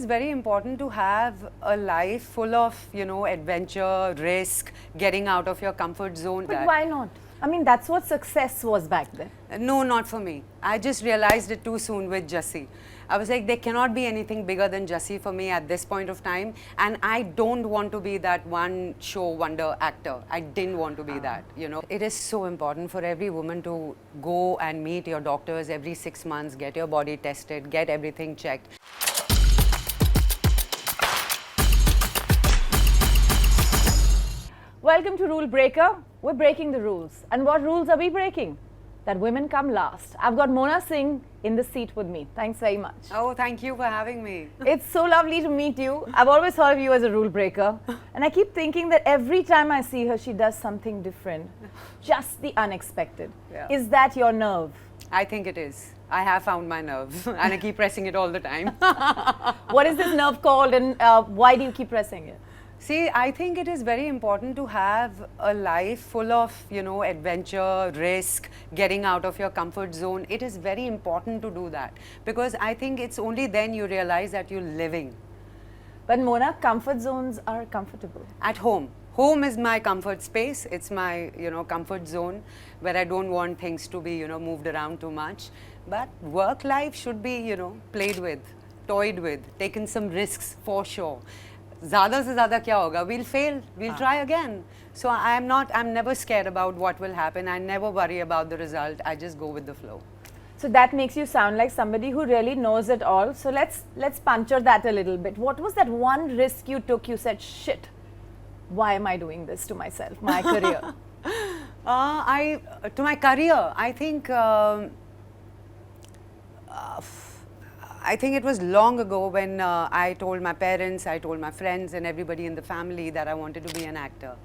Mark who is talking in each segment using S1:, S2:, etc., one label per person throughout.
S1: It's very important to have a life full of, adventure, risk, getting out of your comfort zone.
S2: But why not? I mean, that's what success was back then.
S1: No, not for me. I just realized it too soon with Jussie. I was like, there cannot be anything bigger than Jussie for me at this point of time. And I don't want to be that one show wonder actor. I didn't want to be that, It is so important for every woman to go and meet your doctors every 6 months, get your body tested, get everything checked.
S2: Welcome to Rule Breaker. We're breaking the rules. And what rules are we breaking? That women come last. I've got Mona Singh in the seat with me. Thanks very much.
S1: Oh, thank you for having me.
S2: It's so lovely to meet you. I've always thought of you as a rule breaker. And I keep thinking that every time I see her, she does something different. Just the unexpected.
S1: Yeah.
S2: Is that your nerve?
S1: I think it is. I have found my nerve and I keep pressing it all the time.
S2: What is this nerve called and why do you keep pressing it?
S1: See, I think it is very important to have a life full of, adventure, risk, getting out of your comfort zone. It is very important to do that because I think it's only then you realize that you're living.
S2: But Mona, comfort zones are comfortable.
S1: At home. Home is my comfort space. It's my, comfort zone where I don't want things to be, moved around too much. But work life should be, played with, toyed with, taken some risks for sure. ज़्यादा से ज़्यादा क्या होगा? We'll fail. We'll try again. So I'm never scared about what will happen. I never worry about the result. I just go with the flow.
S2: So that makes you sound like somebody who really knows it all. So let's puncture that a little bit. What was that one risk you took? You said, shit, why am I doing this to myself, my career?
S1: To my career, I think it was long ago when I told my parents, I told my friends and everybody in the family that I wanted to be an actor.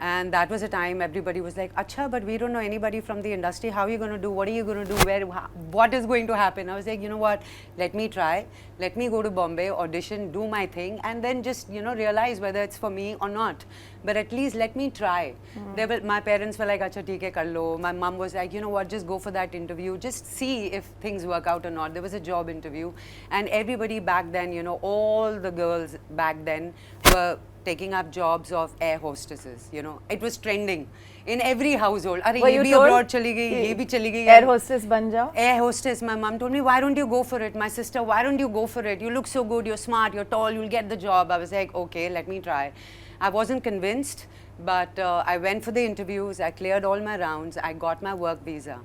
S1: And that was a time everybody was like, Acha, but we don't know anybody from the industry. How are you going to do? What are you going to do? What is going to happen? I was like, you know what? Let me try. Let me go to Bombay, audition, do my thing, and then just, realize whether it's for me or not. But at least let me try. My parents were like, Acha, theek hai, kar lo. My mom was like, you know what? Just go for that interview. Just see if things work out or not. There was a job interview. And everybody back then, all the girls back then were taking up jobs of air hostesses, It was trending in every household. Are ye bhi abroad chali gayi, ye bhi chali gayi.
S2: Air hostess ban jao?
S1: Air hostess. My mom told me, why don't you go for it? My sister, why don't you go for it? You look so good, you're smart, you're tall, you'll get the job. I was like, okay, let me try. I wasn't convinced, but I went for the interviews, I cleared all my rounds, I got my work visa.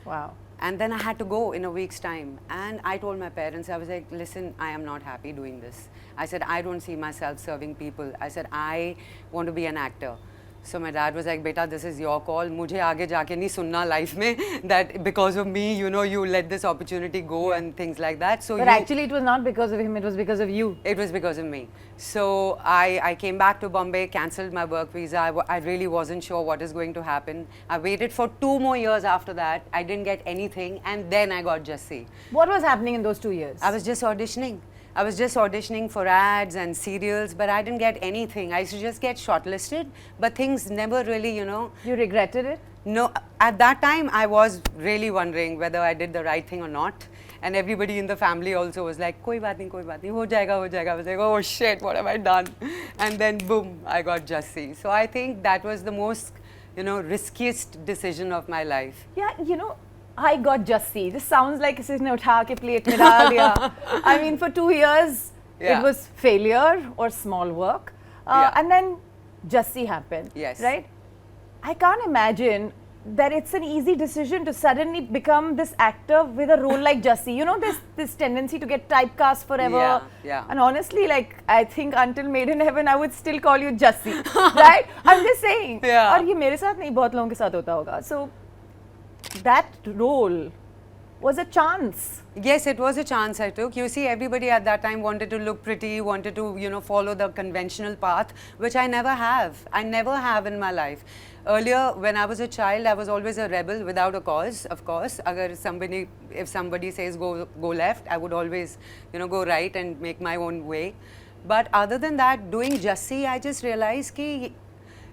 S2: Wow.
S1: And then I had to go in a week's time. And I told my parents, I was like, listen, I am not happy doing this. I said, I don't see myself serving people. I said, I want to be an actor. So my dad was like, beta, this is your call. Mujhe aage jaake nahi sunna life mein that because of me, you let this opportunity go and things like that. So
S2: but actually it was not because of him, it was because of you.
S1: It was because of me. So I came back to Bombay, cancelled my work visa. I really wasn't sure what is going to happen. I waited for 2 more years after that. I didn't get anything. And then I got Jussie.
S2: What was happening in those 2 years?
S1: I was just auditioning. I was just auditioning for ads and serials, but I didn't get anything. I used to just get shortlisted, but things never really,
S2: You regretted it?
S1: No, at that time, I was really wondering whether I did the right thing or not. And everybody in the family also was like, koi baat nahi, ho jayega, ho jayega. I was like, oh shit, what have I done? And then boom, I got Jussie. So I think that was the most, riskiest decision of my life.
S2: Yeah, I got Jussie. This sounds like kisne utha ke plate mein dal diya. I mean, for 2 years, it was failure or small work. And then Jussie happened.
S1: Yes.
S2: Right? I can't imagine that it's an easy decision to suddenly become this actor with a role like Jussie. There's this tendency to get typecast forever.
S1: Yeah.
S2: And honestly, I think until Made in Heaven, I would still call you Jussie. Right? I'm just saying.
S1: Yeah.
S2: और ये मेरे साथ नहीं बहुत लोगों के साथ होता होगा. So that role was a chance.
S1: Yes, it was a chance I took. You see, everybody at that time wanted to look pretty, wanted to, follow the conventional path, which I never have. I never have in my life. Earlier, when I was a child, I was always a rebel without a cause, of course. If somebody says go left, I would always, go right and make my own way. But other than that, doing Jussie, I just realized ki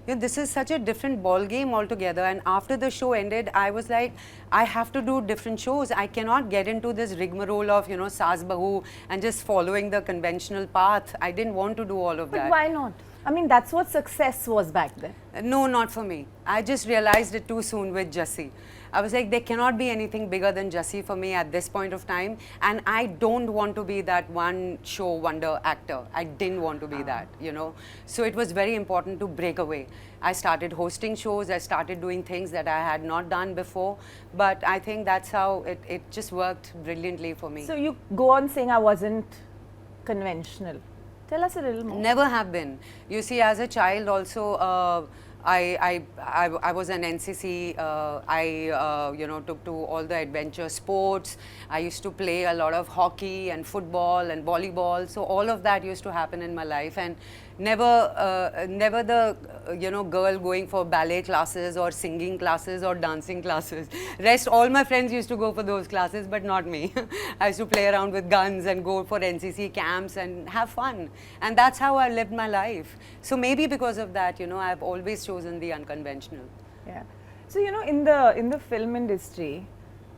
S1: you know, this is such a different ball game altogether. And after the show ended, I was like, I have to do different shows. I cannot get into this rigmarole of, you know, Saas Bahu and just following the conventional path. I didn't want to do all of that.
S2: But why not? I mean, that's what success was back then.
S1: No, not for me. I just realized it too soon with Jassi. I was like, there cannot be anything bigger than Jassi for me at this point of time. And I don't want to be that one show wonder actor. I didn't want to be that, you know. So it was very important to break away. I started hosting shows. I started doing things that I had not done before. But I think that's how it just worked brilliantly for me.
S2: So you go on saying I wasn't conventional. Tell us a little more.
S1: Never have been. You see, as a child also, I was an NCC. You know, took to all the adventure sports. I used to play a lot of hockey and football and volleyball. So all of that used to happen in my life, and never the you know, girl going for ballet classes or singing classes or dancing classes. Rest, all my friends used to go for those classes, but not me. I used to play around with guns and go for NCC camps and have fun, and that's how I lived my life. So maybe because of that, you know, I've always chosen the unconventional.
S2: Yeah. So you know, in the film industry,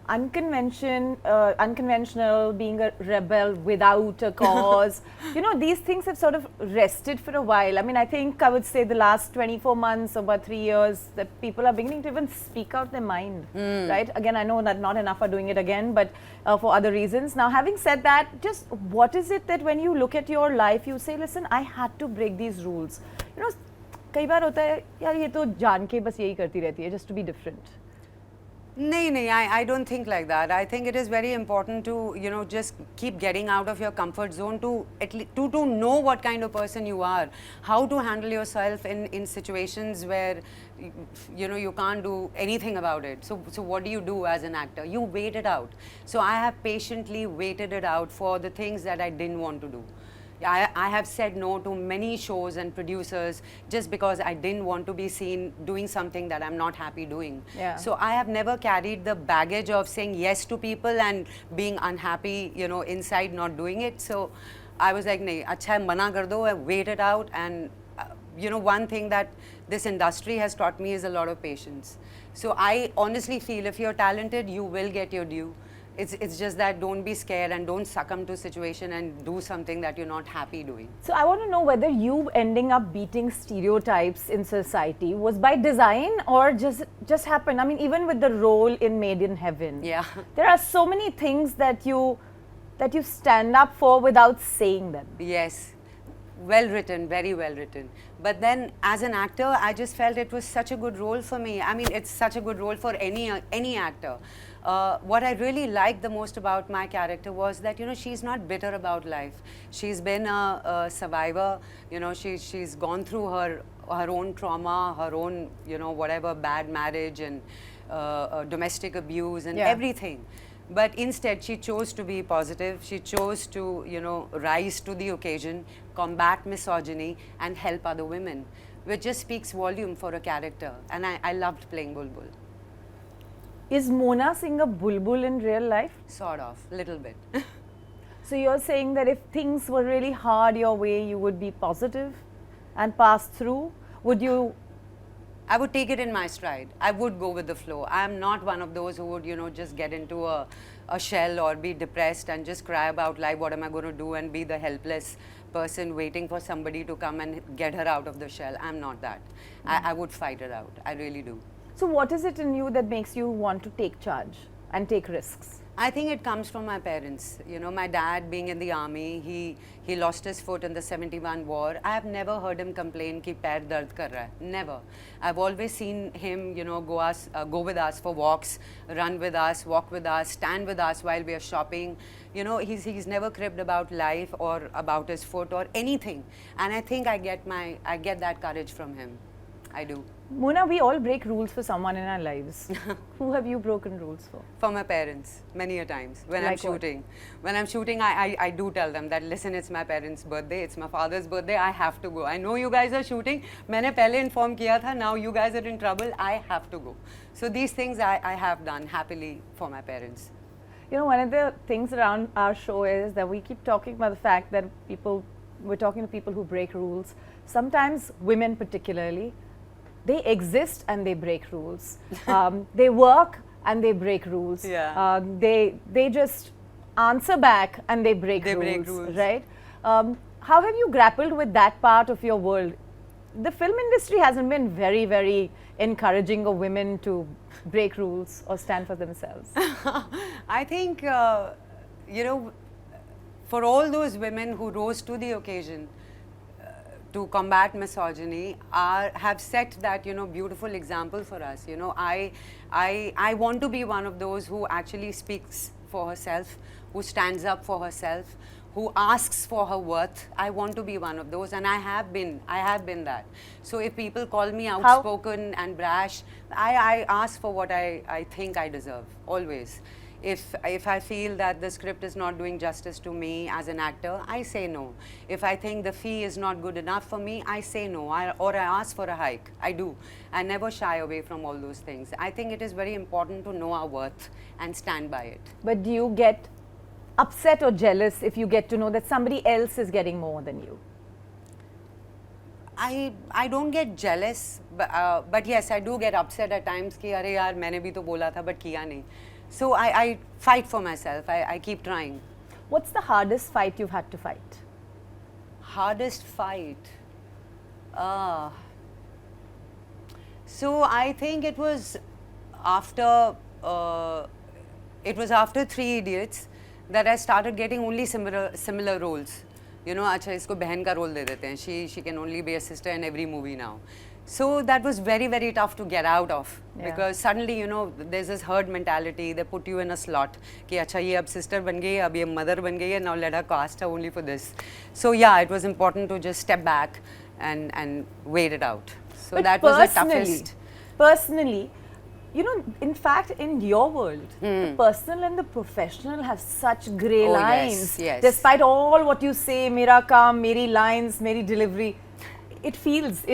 S2: unconventional, being a rebel without a cause, you know, these things have sort of rested for a while. I mean, I think I would say the last 24 months, about 3 years, that people are beginning to even speak out their mind, right? Again, I know that not enough are doing it again, but for other reasons. Now, having said that, just what is it that when you look at your life, you say, listen, I had to break these rules. You know, कई बार होता है यार ये तो जान के बस यही करती रहती है, just to be different.
S1: No, I don't think like that. I think it is very important to, you know, just keep getting out of your comfort zone to know what kind of person you are, how to handle yourself in situations where, you know, you can't do anything about it. So what do you do as an actor? You wait it out. So I have patiently waited it out for the things that I didn't want to do. I have said no to many shows and producers just because I didn't want to be seen doing something that I'm not happy doing.
S2: Yeah.
S1: So I have never carried the baggage of saying yes to people and being unhappy, you know, inside not doing it. So I was like, nahi, acha hai, mana kar do, I wait it out. And you know, one thing that this industry has taught me is a lot of patience. So I honestly feel if you're talented, you will get your due. It's just that don't be scared and don't succumb to a situation and do something that you're not happy doing.
S2: So I want to know whether you ending up beating stereotypes in society was by design or just happened. I mean, even with the role in Made in Heaven,
S1: Yeah.
S2: there are so many things that you stand up for without saying them.
S1: Yes. Well written, very well written. But then as an actor, I just felt it was such a good role for me. I mean, it's such a good role for any actor. What I really liked the most about my character was that, you know, she's not bitter about life. She's been a survivor. You know, she's gone through her own trauma, her own, you know, whatever, bad marriage and domestic abuse and everything. But instead, she chose to be positive. She chose to, you know, rise to the occasion, combat misogyny, and help other women, which just speaks volume for a character. And I loved playing Bulbul.
S2: Is Mona Singh a bulbul in real life?
S1: Sort of, little bit.
S2: So you're saying that if things were really hard your way, you would be positive and pass through? Would you?
S1: I would take it in my stride. I would go with the flow. I am not one of those who would, you know, just get into a shell or be depressed and just cry about life, what am I going to do, and be the helpless person waiting for somebody to come and get her out of the shell. I'm not that. I would fight it out. I really do.
S2: So what is it in you that makes you want to take charge and take risks?
S1: I think it comes from my parents. You know, my dad being in the army, he lost his foot in the 71 war. I have never heard him complain ki pair dard kar raha hai. Never. I've always seen him, you know, go with us for walks, run with us, walk with us, stand with us while we are shopping. You know, he's never cribbed about life or about his foot or anything. And I think I get that courage from him. I do.
S2: Mona, we all break rules for someone in our lives. Who have you broken rules for?
S1: For my parents, many a times. When
S2: Like
S1: I'm shooting. When I'm shooting, I do tell them that, listen, it's my parents' birthday, it's my father's birthday, I have to go. I know you guys are shooting. मैंने पहले inform किया था, now you guys are in trouble, I have to go. So these things I have done happily for my parents.
S2: You know, one of the things around our show is that we keep talking about the fact that we're talking to people who break rules. Sometimes women particularly they exist and they break rules. They work and they break rules.
S1: Yeah.
S2: They just answer back and they break rules. Right? How have you grappled with that part of your world? The film industry hasn't been very, very encouraging of women to break rules or stand for themselves.
S1: I think, you know, for all those women who rose to the occasion to combat misogyny have set that, you know, beautiful example for us. You know, I want to be one of those who actually speaks for herself, who stands up for herself, who asks for her worth. I want to be one of those, and I have been that. So if people call me outspoken and brash, I ask for what I think I deserve, always. If I feel that the script is not doing justice to me as an actor, I say no. If I think the fee is not good enough for me, I say no, or I ask for a hike. I do. I never shy away from all those things. I think it is very important to know our worth and stand by it.
S2: But do you get upset or jealous if you get to know that somebody else is getting more than you?
S1: I don't get jealous, but yes, I do get upset at times कि अरे यार मैंने भी तो बोला था but किया नहीं. So I fight for myself. I keep trying.
S2: What's the hardest fight you've had to fight?
S1: Hardest fight. So I think it was after Three Idiots that I started getting only similar roles. You know, अच्छा इसको बहन का role दे देते हैं. She can only be a sister in every movie now. So that was very, very tough to get out of, because suddenly, you know, there's this herd mentality. They put you in a slot कि अच्छा ये अब sister बन गई है, अब ये mother बन गई है, now let her cast her only for this. So yeah, it was important to just step back and wait it out. So
S2: but
S1: that was the toughest.
S2: Personally, you know, in fact, in your world, the personal and the professional have such grey lines.
S1: Yes.
S2: Despite all what you say, mera kaam, meri lines, meri delivery, it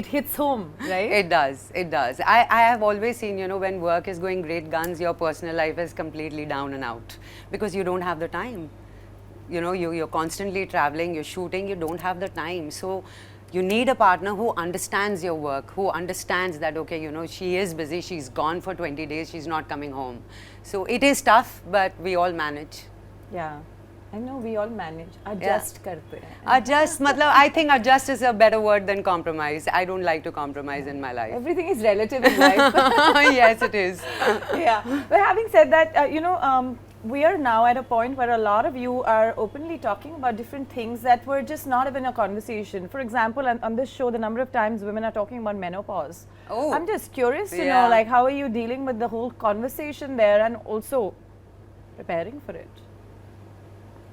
S2: hits home, right?
S1: It does. I have always seen, you know, when work is going great guns, your personal life is completely down and out because you don't have the time. You know, you're constantly traveling, you're shooting, you don't have the time. So you need a partner who understands your work, who understands that, okay, you know, she is busy, she's gone for 20 days, she's not coming home. So it is tough, but we all manage.
S2: Yeah. I know we all manage. Adjust karte hain.
S1: Adjust, matlab, I think adjust is a better word than compromise. I don't like to compromise in my life.
S2: Everything is relative in life.
S1: Yes, it is.
S2: Yeah. But having said that, you know, we are now at a point where a lot of you are openly talking about different things that were just not even a conversation. For example, on this show, the number of times women are talking about menopause.
S1: Oh.
S2: I'm just curious to know, like, how are you dealing with the whole conversation there and also preparing for it?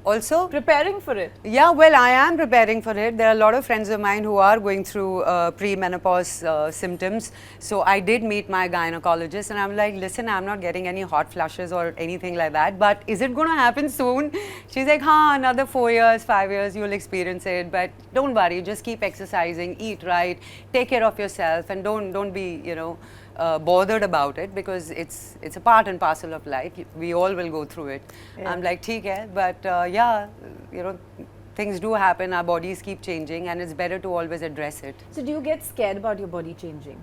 S1: Also?
S2: Preparing for it.
S1: Yeah, well, I am preparing for it. There are a lot of friends of mine who are going through pre-menopause symptoms. So I did meet my gynecologist and I'm like, listen, I'm not getting any hot flushes or anything like that, but is it going to happen soon? She's like, another 4 years, 5 years, you'll experience it, but don't worry, just keep exercising, eat right, take care of yourself, and don't be, you know, bothered about it, because it's a part and parcel of life. We all will go through it. Yeah. I'm like, theek hai, but yeah, you know, things do happen, our bodies keep changing, and it's better to always address it.
S2: So do you get scared about your body changing?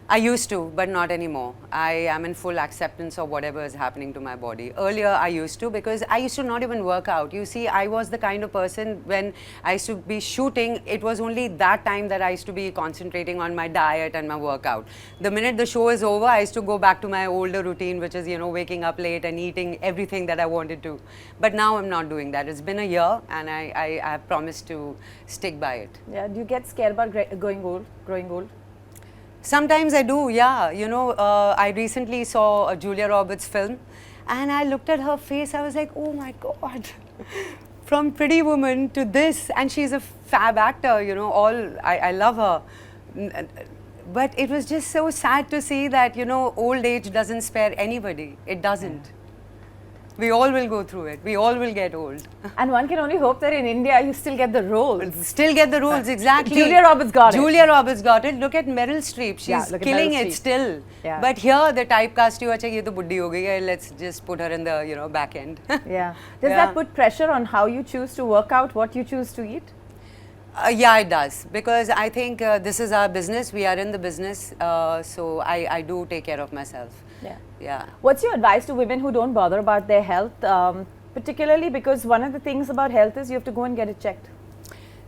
S1: I used to, but not anymore. I am in full acceptance of whatever is happening to my body. Earlier, I used to, because I used to not even work out. You see, I was the kind of person, when I used to be shooting, it was only that time that I used to be concentrating on my diet and my workout. The minute the show is over, I used to go back to my older routine, which is, you know, waking up late and eating everything that I wanted to. But now I'm not doing that. It's been a year, and I have promised to stick by it.
S2: Yeah. Do you get scared about growing old?
S1: Sometimes I do, yeah. You know, I recently saw a Julia Roberts film, and I looked at her face, I was like, oh my God, from Pretty Woman to this, and she's a fab actor, you know, I love her. But it was just so sad to see that, you know, old age doesn't spare anybody. It doesn't. We all will go through it. We all will get old.
S2: And one can only hope that in India you still get the roles.
S1: Still get the roles, exactly.
S2: Julia Roberts got it.
S1: Julia Roberts got it. Look at Meryl Streep. She's killing it still.
S2: Yeah.
S1: But here the typecast you, acha ye to buddhi ho gayi hai, let's just put her in the, you know, back end.
S2: Yeah. Does that put pressure on how you choose to work out, what you choose to eat?
S1: Yeah, it does, because I think this is our business. We are in the business, so I do take care of myself.
S2: Yeah.
S1: Yeah.
S2: What's your advice to women who don't bother about their health, particularly because one of the things about health is you have to go and get it checked?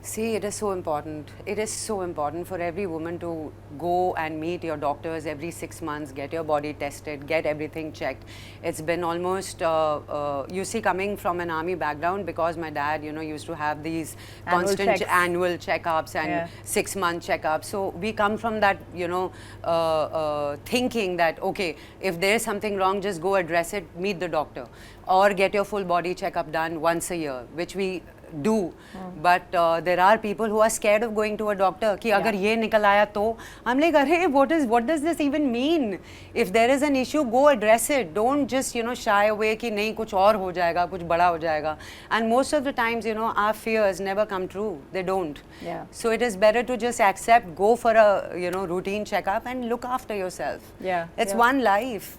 S1: See, it is so important. It is so important for every woman to go and meet your doctors every 6 months, get your body tested, get everything checked. It's been almost, you see, coming from an army background, because my dad, used to have these constant annual checkups and 6-month checkups. So we come from that, thinking that, okay, if there's something wrong, just go address it, meet the doctor, or get your full body checkup done once a year, which we do. But there are people who are scared of going to a doctor कि अगर ये निकल आया तो I'm like, अरे what does this even mean? If there is an issue, go address it. Don't just shy away कि नहीं कुछ और हो जाएगा, कुछ बड़ा हो जाएगा. And most of the times our fears never come true. They don't.
S2: Yeah.
S1: So it is better to just accept, go for a routine checkup and look after yourself.
S2: Yeah.
S1: It's one life.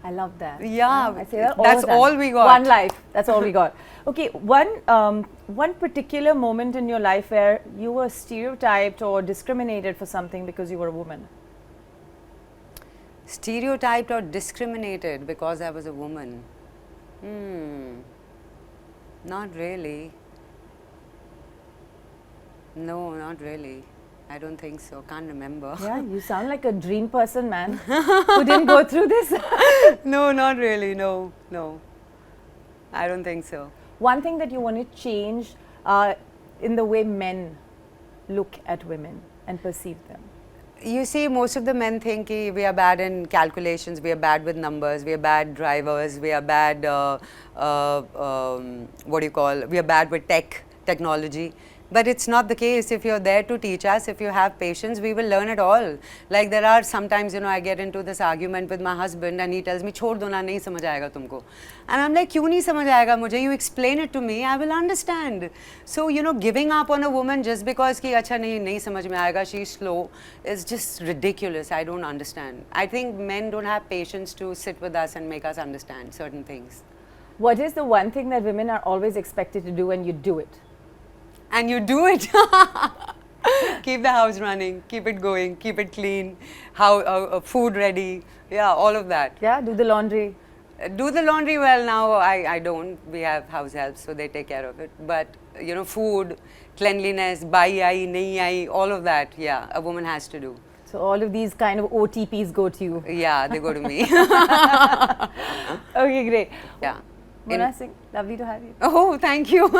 S2: I love that.
S1: Yeah,
S2: I say that
S1: that's all we got.
S2: One life. That's all we got. Okay, one particular moment in your life where you were stereotyped or discriminated for something because you were a woman.
S1: Stereotyped or discriminated because I was a woman? Not really. No, not really. I don't think so. Can't remember.
S2: Yeah, you sound like a dream person, man. Who didn't go through this?
S1: No, not really. No. I don't think so.
S2: One thing that you want to change in the way men look at women and perceive them.
S1: You see, most of the men think we are bad in calculations, we are bad with numbers, we are bad drivers, we are bad, we are bad with technology. But it's not the case. If you're there to teach us, if you have patience, we will learn it all. Like there are sometimes, I get into this argument with my husband and he tells me, छोड़ दो ना, नहीं समझ आएगा तुमको. And I'm like, क्यों नहीं समझ आएगा मुझे? You explain it to me, I will understand. So, giving up on a woman just because कि अच्छा नहीं समझ में आएगा, she's slow, is just ridiculous. I don't understand. I think men don't have patience to sit with us and make us understand certain things.
S2: What is the one thing that women are always expected to do and you do it?
S1: And you do it. Keep the house running, keep it going, keep it clean, food ready, yeah, all of that.
S2: Yeah, do the laundry.
S1: Do the laundry well now, I don't. We have house help, so they take care of it. But, food, cleanliness, bai aayi, nahi aayi, all of that, yeah, a woman has to do.
S2: So all of these kind of OTPs go to you.
S1: Yeah, they go to me.
S2: Okay, great.
S1: Yeah.
S2: Mona Singh, lovely to have you.
S1: Oh, thank you.